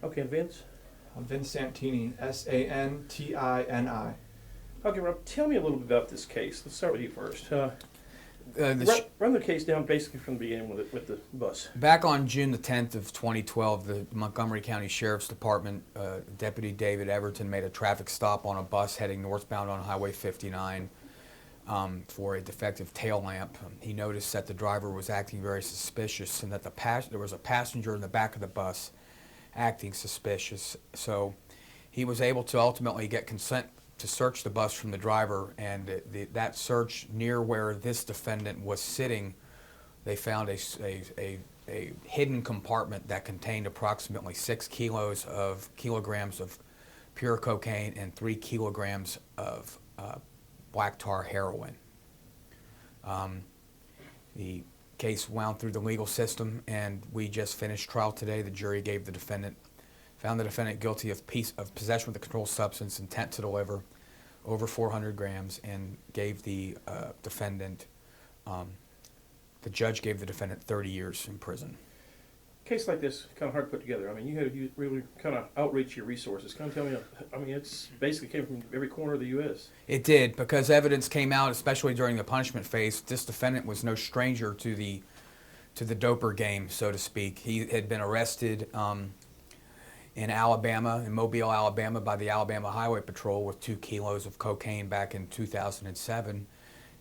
Okay, and Vince? I'm Vince Santini, Santini. Okay, Rob, tell me a little bit about this case. Let's start with you first. Run the case down basically from the beginning with the bus. Back on June the 10th of 2012, the Montgomery County Sheriff's Department, Deputy David Everton made a traffic stop on a bus heading northbound on Highway 59 for a defective tail lamp. He noticed that the driver was acting very suspicious and that there was a passenger in the back of the bus acting suspicious. So he was able to ultimately get consent to search the bus from the driver, and that search near where this defendant was sitting, they found a hidden compartment that contained approximately 6 kilograms of pure cocaine and 3 kilograms of black tar heroin. The case wound through the legal system, and we just finished trial today. The jury found the defendant guilty of possession with a controlled substance, intent to deliver over 400 grams, and gave the judge gave the defendant 30 years in prison. A case like this, kind of hard to put together. I mean, you had to really kind of outreach your resources. Kind of tell me, I mean, it's basically came from every corner of the U.S. It did, because evidence came out, especially during the punishment phase. This defendant was no stranger to the doper game, so to speak. He had been arrested in Alabama, in Mobile, Alabama, by the Alabama Highway Patrol with 2 kilos of cocaine back in 2007.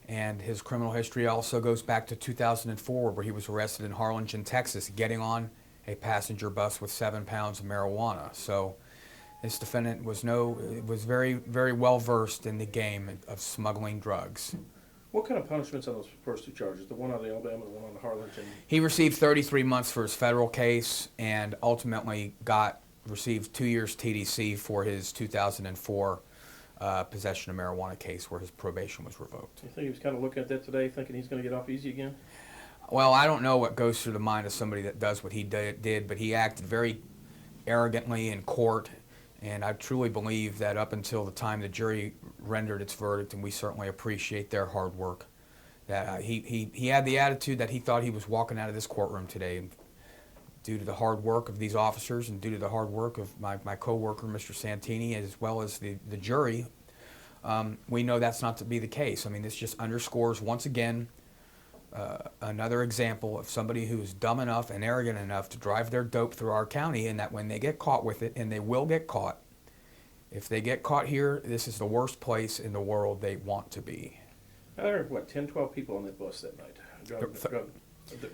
And his criminal history also goes back to 2004, where he was arrested in Harlingen, Texas, getting on a passenger bus with 7 pounds of marijuana. So this defendant was very, very well versed in the game of smuggling drugs. What kind of punishments on those first 2 charges? The one on the Alabama, the one on the Harlingen? He received 33 months for his federal case, and ultimately received 2 years TDC for his 2004 possession of marijuana case, where his probation was revoked. You think he was kind of looking at that today, thinking he's going to get off easy again? Well, I don't know what goes through the mind of somebody that does what he did, but he acted very arrogantly in court, and I truly believe that up until the time the jury rendered its verdict, and we certainly appreciate their hard work, that he had the attitude that he thought he was walking out of this courtroom today. And due to the hard work of these officers and due to the hard work of my co-worker, Mr. Santini, as well as the jury, we know that's not to be the case. I mean, this just underscores once again another example of somebody who's dumb enough and arrogant enough to drive their dope through our county, and that when they get caught with it, and they will get caught, if they get caught here, this is the worst place in the world they want to be. Now, there were, 10, 12 people on that bus that night?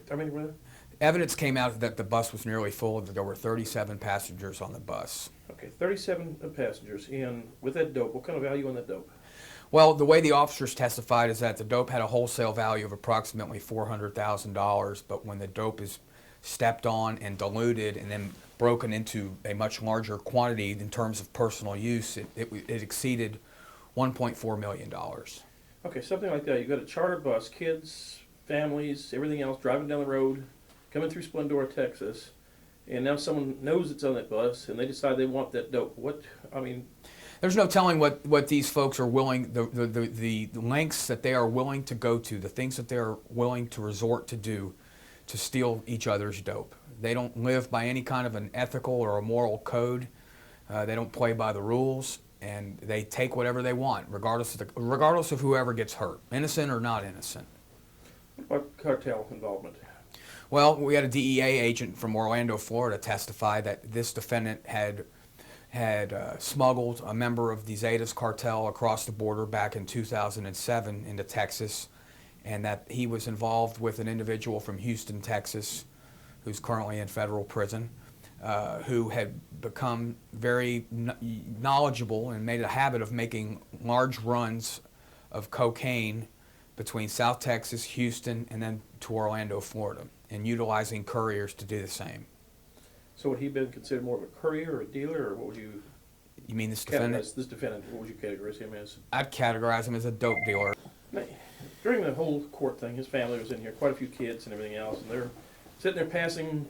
How many were there? Evidence came out that the bus was nearly full. There were 37 passengers on the bus. Okay, 37 passengers. And with that dope, what kind of value on that dope? Well, the way the officers testified is that the dope had a wholesale value of approximately $400,000, but when the dope is stepped on and diluted and then broken into a much larger quantity in terms of personal use, it exceeded $1.4 million. Okay, something like that. You've got a charter bus, kids, families, everything else, driving down the road, coming through Splendora, Texas, and now someone knows it's on that bus, and they decide they want that dope. There's no telling what these folks are willing, the lengths that they are willing to go to, the things that they are willing to resort to do to steal each other's dope. They don't live by any kind of an ethical or a moral code. They don't play by the rules, and they take whatever they want, regardless of whoever gets hurt, innocent or not innocent. What about cartel involvement? Well, we had a DEA agent from Orlando, Florida, testify that this defendant had smuggled a member of the Zetas cartel across the border back in 2007 into Texas, and that he was involved with an individual from Houston, Texas, who's currently in federal prison, who had become very knowledgeable and made a habit of making large runs of cocaine between South Texas, Houston, and then to Orlando, Florida, and utilizing couriers to do the same. So would he have been considered more of a courier or a dealer, or what would you... You mean this defendant? This defendant, what would you categorize him as? I'd categorize him as a dope dealer. Now, during the whole court thing, his family was in here, quite a few kids and everything else, and they're sitting there passing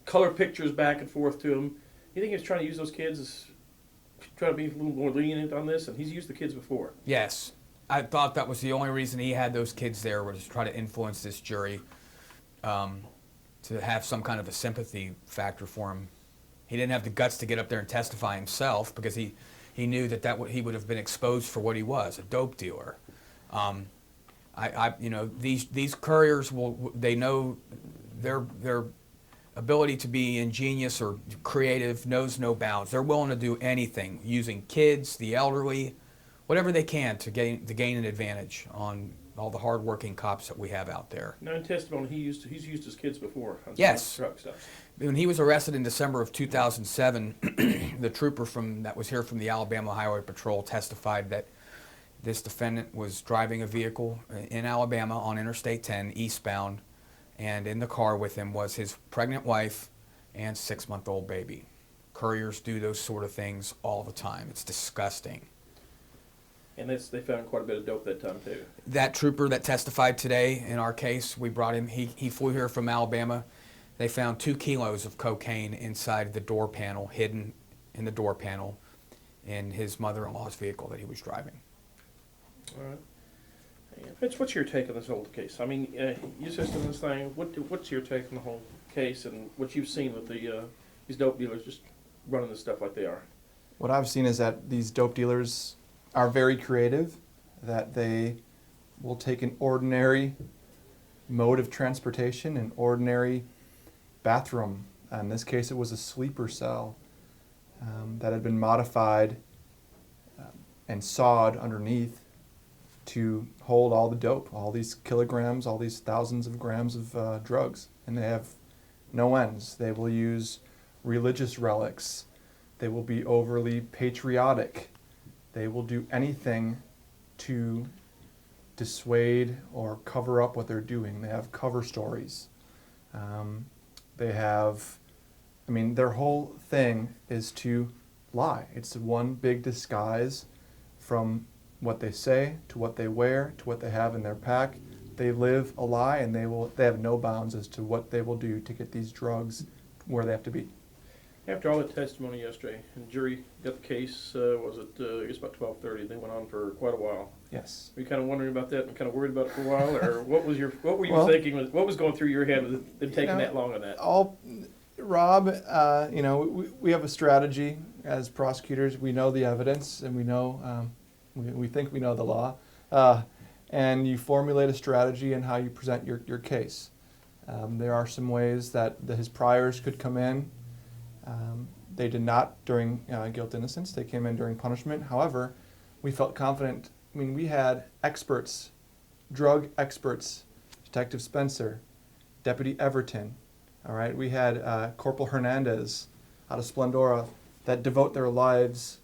color pictures back and forth to him. You think he was trying to use those kids as... trying to be a little more lenient on this? And he's used the kids before. Yes. I thought that was the only reason he had those kids there, was to try to influence this jury to have some kind of a sympathy factor for him. He didn't have the guts to get up there and testify himself because he knew that he would have been exposed for what he was, a dope dealer. These couriers they know their ability to be ingenious or creative knows no bounds. They're willing to do anything, using kids, the elderly, whatever they can to gain an advantage on all the hardworking cops that we have out there. Now, in testimony, he's used his kids before on Yes. some truck stuff. When he was arrested in December of 2007, the trooper that was here from the Alabama Highway Patrol testified that this defendant was driving a vehicle in Alabama on Interstate 10 eastbound, and in the car with him was his pregnant wife and 6-month-old baby. Couriers do those sort of things all the time. It's disgusting. And they found quite a bit of dope that time, too. That trooper that testified today in our case, we brought him, he flew here from Alabama. They found 2 kilos of cocaine inside the door panel, hidden in the door panel, in his mother-in-law's vehicle that he was driving. All right. And Fitz, what's your take on this whole case? I mean, you assisted in this thing. What's your take on the whole case and what you've seen with these dope dealers just running this stuff like they are? What I've seen is that these dope dealers are very creative, that they will take an ordinary mode of transportation, an ordinary bathroom. In this case, it was a sleeper cell that had been modified and sawed underneath to hold all the dope, all these kilograms, all these thousands of grams of drugs. And they have no ends. They will use religious relics. They will be overly patriotic. They will do anything to dissuade or cover up what they're doing. They have cover stories. They have, their whole thing is to lie. It's one big disguise from what they say to what they wear to what they have in their pack. They live a lie, and they have no bounds as to what they will do to get these drugs where they have to be. After all the testimony yesterday, and the jury got the case, I guess about 12:30. They went on for quite a while. Yes. Were you kind of wondering about that and kind of worried about it for a while, or what were you thinking? What was going through your head with them taking that long on that? Rob, we have a strategy as prosecutors. We know the evidence, and we know we think we know the law, and you formulate a strategy in how you present your case. There are some ways that his priors could come in. They did not during guilt innocence. They came in during punishment. However, we felt confident. We had experts, drug experts, Detective Spencer, Deputy Everton. All right, we had Corporal Hernandez out of Splendora that devote their lives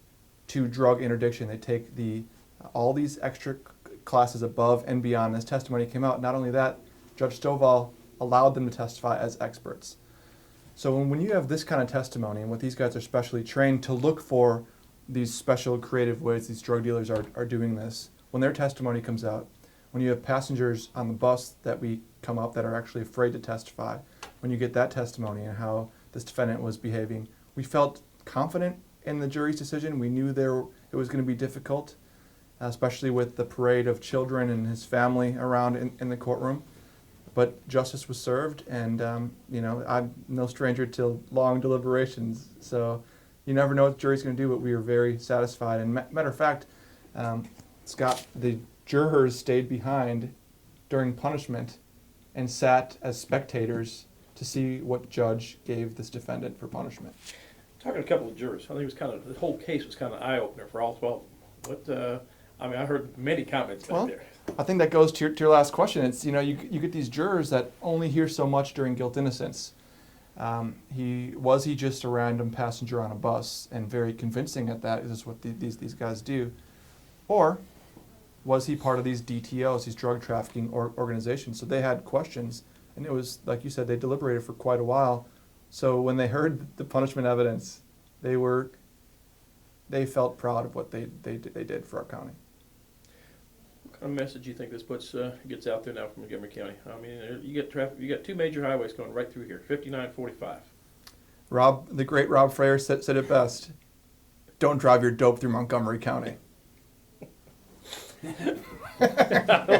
to drug interdiction. They take all these extra classes above and beyond. This testimony came out. Not only that, Judge Stovall allowed them to testify as experts. So when you have this kind of testimony, and what these guys are specially trained to look for these special creative ways these drug dealers are doing this, when their testimony comes out, when you have passengers on the bus that we come up that are actually afraid to testify, when you get that testimony and how this defendant was behaving, we felt confident in the jury's decision. We knew it was going to be difficult, especially with the parade of children and his family around in the courtroom. But justice was served, and I'm no stranger to long deliberations, so you never know what the jury's going to do, but we were very satisfied. And matter of fact, Scott, the jurors stayed behind during punishment and sat as spectators to see what judge gave this defendant for punishment. Talking to a couple of jurors, I think the whole case was kind of eye-opener for all 12 of them. I heard many comments back there. I think that goes to your last question. It's, you get these jurors that only hear so much during guilt innocence. Was he just a random passenger on a bus, and very convincing at that? Is this what these guys do? Or was he part of these DTOs, these drug trafficking organizations? So they had questions, and it was, like you said, they deliberated for quite a while. So when they heard the punishment evidence, they felt proud of what they did for our county. What kind of message do you think this gets out there now from Montgomery County? You got 2 major highways going right through here, 59 and 45. The great Rob Freyer said it best. Don't drive your dope through Montgomery County.